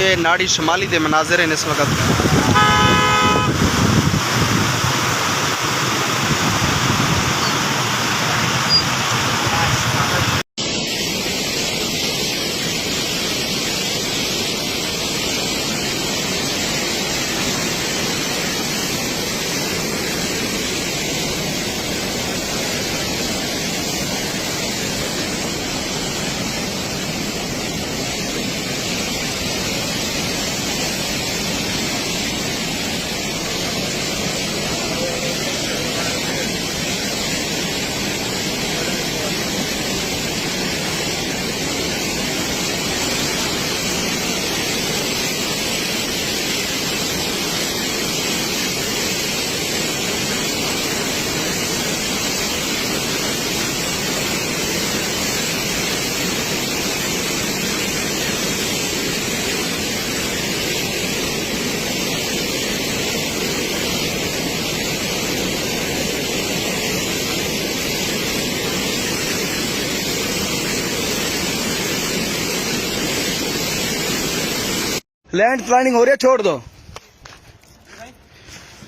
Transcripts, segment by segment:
ये नाड़ी शमाली दे मनाज़र हैं इस वक्त। लैंड स्लाइडिंग हो रही है, छोड़ दो।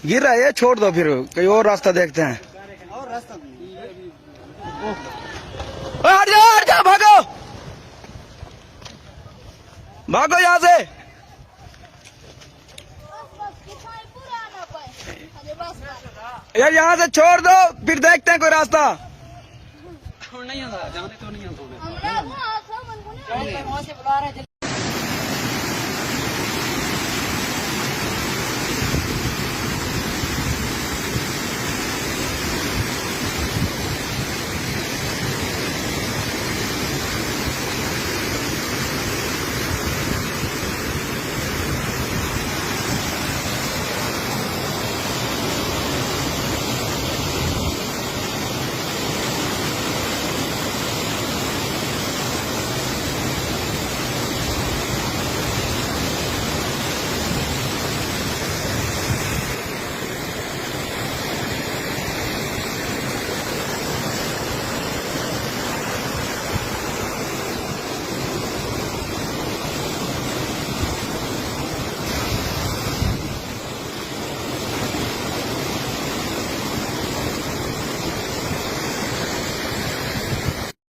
गिर रहा है, छोड़ दो, फिर कहीं और रास्ता देखते हैं। और रास्ता हट जा, भागो भागो यहाँ से। यार यहाँ से छोड़ दो, फिर देखते हैं कोई रास्ता। नहीं आता, जाने तो नहीं आता।